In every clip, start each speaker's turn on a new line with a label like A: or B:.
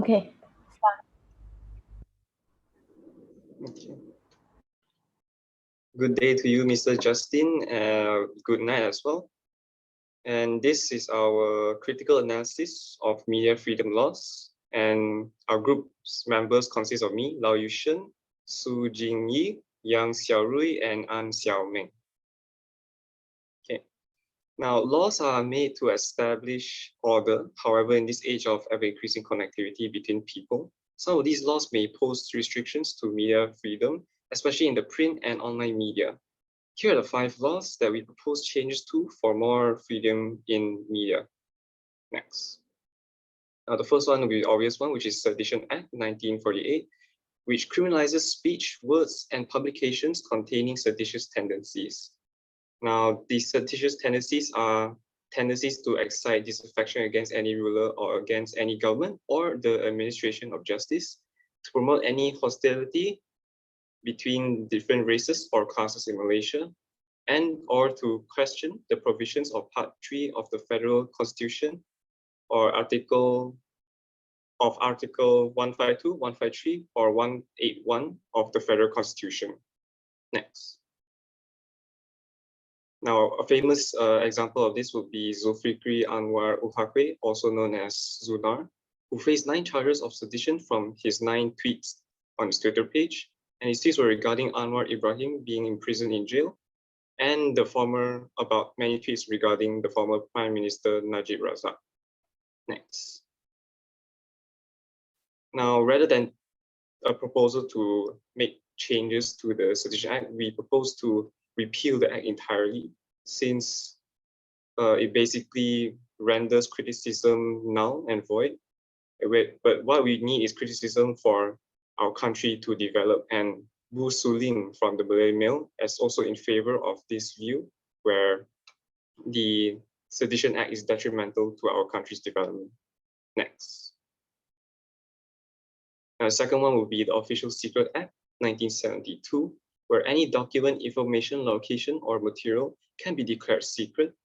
A: Okay.
B: Okay. Good day to you, Mr. Justin. Good night as well. And this is our critical analysis of media freedom laws. And our group's members consist of me, Lau Yushen, Su Jingyi, Yang Xiaorui, and An Xiaoming. Okay. Now, laws are made to establish order. However, in this age of ever-increasing connectivity between people, some of these laws may pose restrictions to media freedom, especially in the print and online media. Here are the 5 laws that we propose changes to for more freedom in media. Next. Now, the first one will be the obvious one, which is Sedition Act 1948, which criminalizes speech, words, and publications containing seditious tendencies. Now, these seditious tendencies are tendencies to excite disaffection against any ruler or against any government or the administration of justice, to promote any hostility between different races or classes in Malaysia, and or to question the provisions of Part 3 of the Federal Constitution or Article 152, 153, or 181 of the Federal Constitution. Next. Now, a famous example of this would be Zulfikri Anwar Uhakwe, also known as Zunar, who faced 9 charges of sedition from his 9 tweets on his Twitter page. And his tweets were regarding Anwar Ibrahim being imprisoned in jail, and about many tweets regarding the former Prime Minister Najib Razak. Next. Now, rather than a proposal to make changes to the Sedition Act, we propose to repeal the act entirely, since it basically renders criticism null and void. But what we need is criticism for our country to develop, and Bu Suling from the Malay Mail is also in favor of this view, where the Sedition Act is detrimental to our country's development. Next. The second one will be the Official Secret Act 1972, where any document, information, location, or material can be declared secret,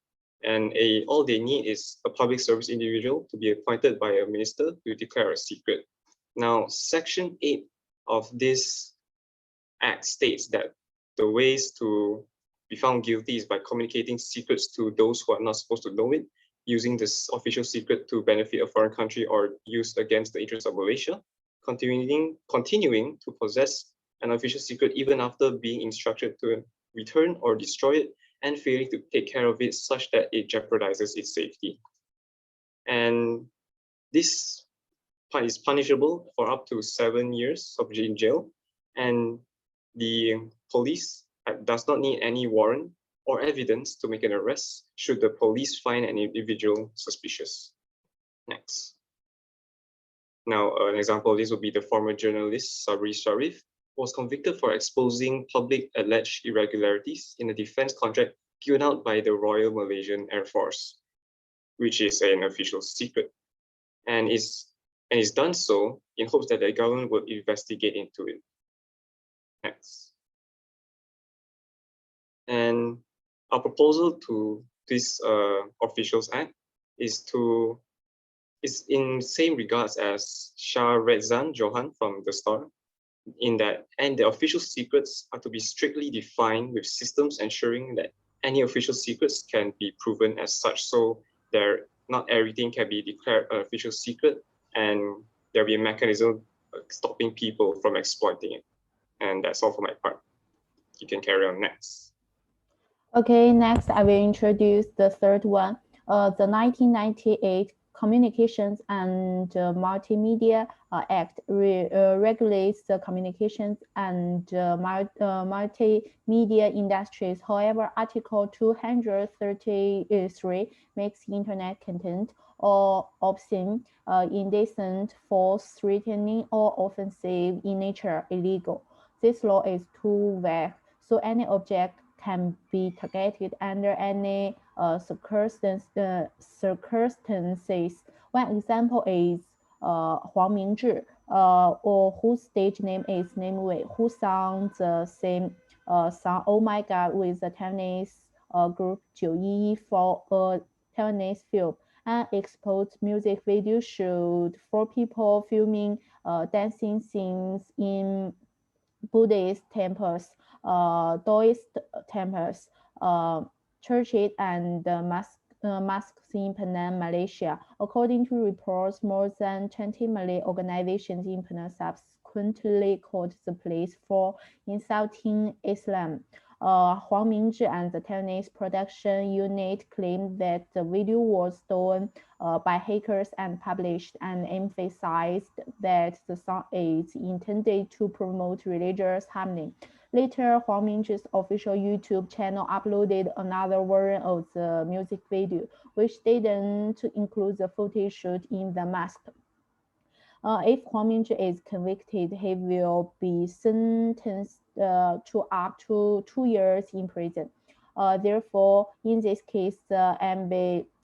B: and all they need is a public service individual to be appointed by a minister to declare a secret. Now, Section 8 of this act states that the ways to be found guilty is by communicating secrets to those who are not supposed to know it, using this official secret to benefit a foreign country or used against the interests of Malaysia, continuing to possess an official secret even after being instructed to return or destroy it, and failing to take care of it such that it jeopardizes its safety. And this is punishable for up to 7 years in jail, and the police does not need any warrant or evidence to make an arrest should the police find an individual suspicious. Next. Now, an example of this would be the former journalist Sabri Sharif, who was convicted for exposing public alleged irregularities in a defense contract given out by the Royal Malaysian Air Force, which is an official secret, and is done so in hopes that the government will investigate into it. Next. And our proposal to this Officials Act is in same regards as Shah Redzan Johan from The Star, in that, and the official secrets are to be strictly defined with systems ensuring that any official secrets can be proven as such, so not everything can be declared an official secret, and there'll be a mechanism stopping people from exploiting it. And that's all for my part. You can carry on next.
A: Okay, next I will introduce the third one. The 1998 Communications and Multimedia Act regulates the communications and multimedia industries. However, Article 233 makes internet content or obscene, indecent, false, threatening, or offensive in nature illegal. This law is too vague, so any object can be targeted under any circumstances. One example is Huang Mingzhi, or whose stage name is Name Wei, who sang the same song "Oh My God" with the Taiwanese group 911 for a Taiwanese film, An exposed music video showed 4 people filming dancing scenes in Buddhist temples, Taoist temples, churches, and mosques in Penang, Malaysia. According to reports, more than 20 Malay organizations in Penang subsequently called the police for insulting Islam. Huang Mingzhi and the Taiwanese production unit claimed that the video was stolen by hackers and published, and emphasized that the song is intended to promote religious harmony. Later, Huang Mingzhi's official YouTube channel uploaded another version of the music video, which didn't include the footage shot in the mosque. If Huang Mingzhi is convicted, he will be sentenced to up to 2 years in prison. Therefore, in this case, the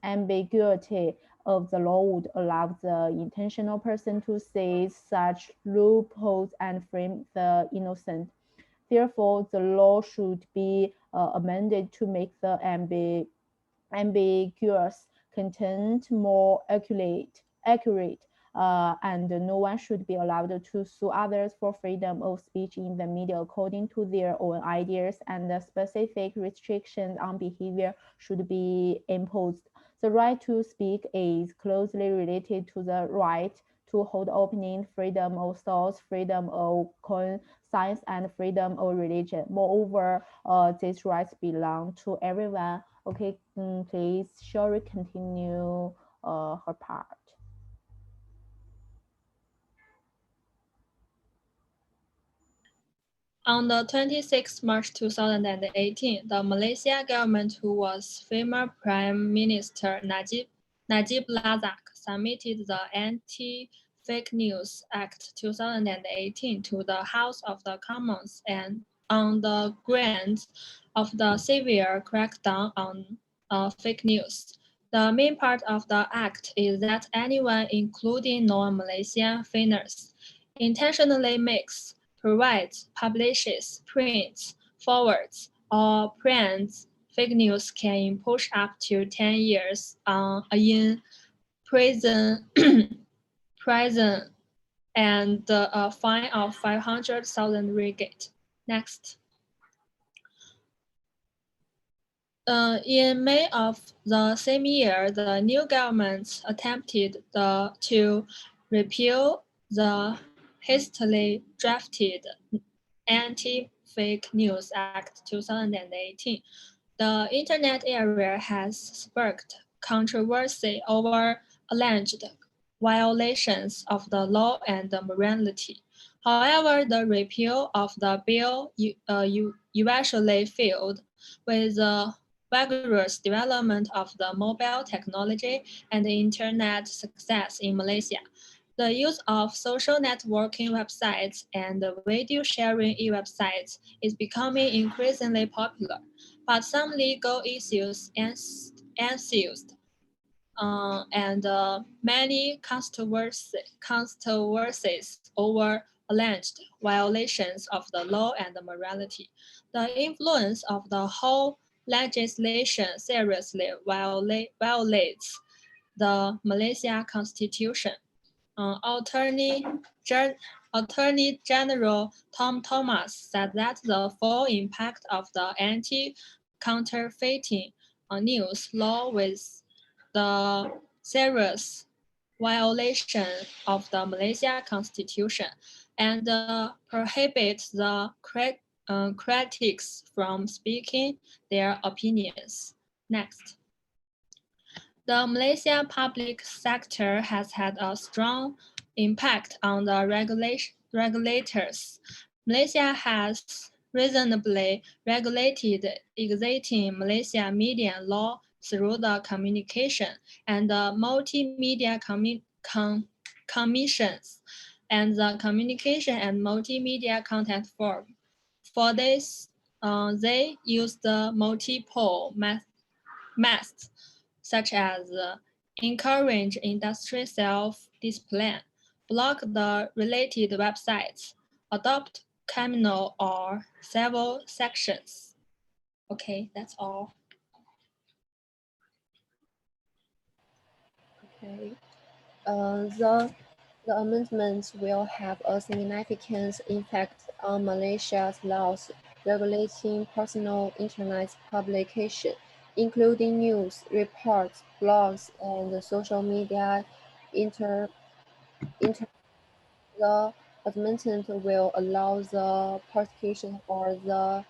A: ambiguity of the law would allow the intentional person to seize such loopholes and frame the innocent. Therefore, the law should be amended to make the ambiguous content more accurate, and no one should be allowed to sue others for freedom of speech in the media according to their own ideas, and the specific restrictions on behavior should be imposed. The right to speak is closely related to the right to hold opinion, freedom of thought, freedom of conscience, and freedom of religion. Moreover, these rights belong to everyone. Okay, please, Sherry, continue her part.
C: On the 26th March 2018, the Malaysia government, who was former Prime Minister Najib Razak, submitted the Anti-Fake News Act 2018 to the House of the Commons, and on the grounds of the severe crackdown on fake news. The main part of the act is that anyone, including non-Malaysian foreigners, intentionally makes, provides, publishes, prints, forwards, or prints fake news can push up to 10 years in prison, and a fine of 500,000 ringgit. Next. In May of the same year, the new government attempted to repeal the hastily drafted Anti-Fake News Act 2018. The internet area has sparked controversy over alleged violations of the law and the morality. However, the repeal of the bill eventually failed with the vigorous development of the mobile technology and the internet success in Malaysia. The use of social networking websites and video sharing e-websites is becoming increasingly popular, but some legal issues ensued, and many controversies over alleged violations of the law and the morality. The influence of the whole legislation seriously violates the Malaysia Constitution. Attorney General Tom Thomas said that the full impact of the anti-counterfeiting news law with the serious violation of the Malaysia Constitution and prohibits the critics from speaking their opinions. Next. The Malaysian public sector has had a strong impact on the regulators. Malaysia has reasonably regulated existing Malaysia media law through the Communication and the Multimedia Commissions and the Communication and Multimedia Content Forum. For this, they use the multiple methods, such as encourage industry self-discipline, block the related websites, adopt criminal or civil sections. Okay, that's all.
D: Okay. The amendments will have a significant impact on Malaysia's laws regulating personal internet publication, including news, reports, blogs, and social media. Inter, inter, the amendment will allow the prosecution or the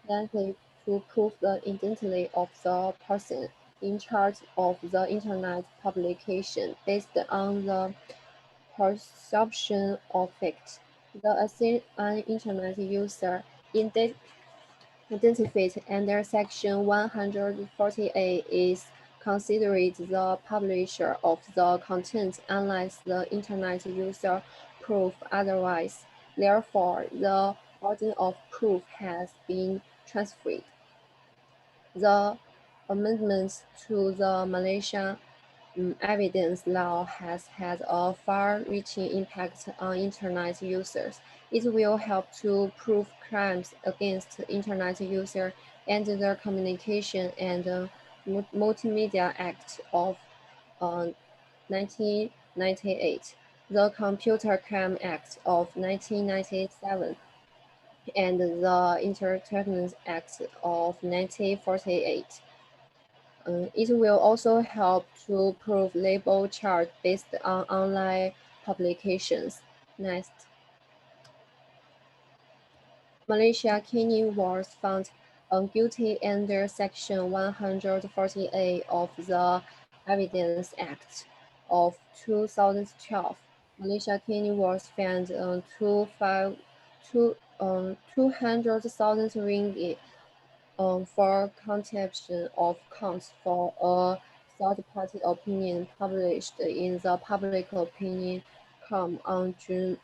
D: plaintiff to prove the identity of the person in charge of the internet publication based on the perception of fact. An internet user identified under Section 148 is considered the publisher of the content unless the internet user prove otherwise. Therefore, the burden of proof has been transferred. The amendments to the Malaysian evidence law has had a far-reaching impact on internet users. It will help to prove crimes against internet users under the Communication and Multimedia Act of 1998, the Computer Crime Act of 1997, and the Entertainment Act of 1948. It will also help to prove label charge based on online publications. Next. Malaysia Kini was found guilty under Section 148 of the Evidence Act of 2012. Malaysia Kini was fined 200,000 ringgit for contribution of counts for a third-party opinion published in the Public Opinion column on June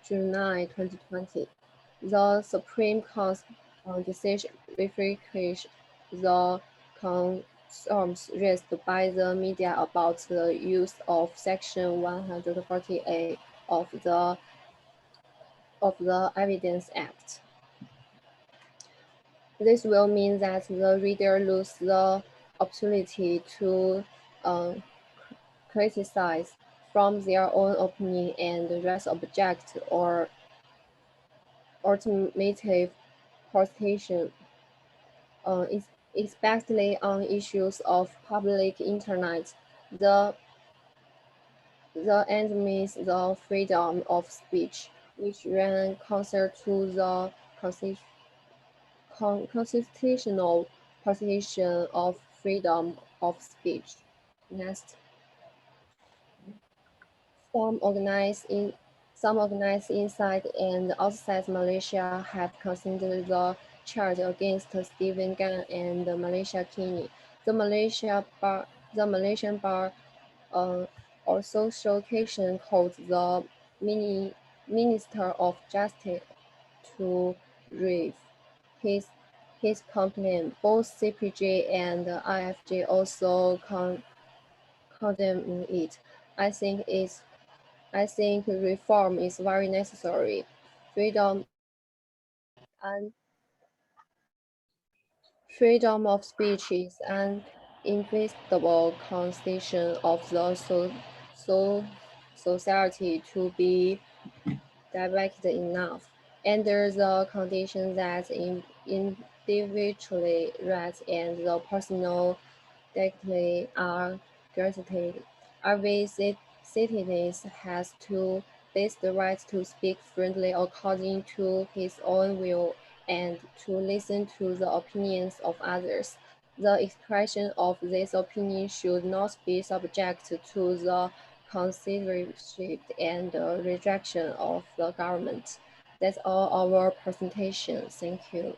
D: 9, 2020. The Supreme Court's decision reflects the concerns raised by the media about the use of Section 148 of the Evidence Act. This will mean that the reader loses the opportunity to criticize from their own opinion and raise object or alternative position, especially on issues of public internet. The end means the freedom of speech, which ran counter to the constitutional position of freedom of speech. Next. Some organized inside and outside Malaysia have considered the charge against Stephen Gan and Malaysia Kini. The Malaysian bar also showcased called the Minister of Justice to brief his complaint. Both CPJ and IFJ also condemn it. I think reform is very necessary. Freedom of speech is an inviolable constitution of the society to be direct enough, under the condition that individual rights and the personal dignity are guaranteed. Every citizen has to face the right to speak freely according to his own will and to listen to the opinions of others. The expression of this opinion should not be subject to the censorship and rejection of the government. That's all our presentation. Thank you.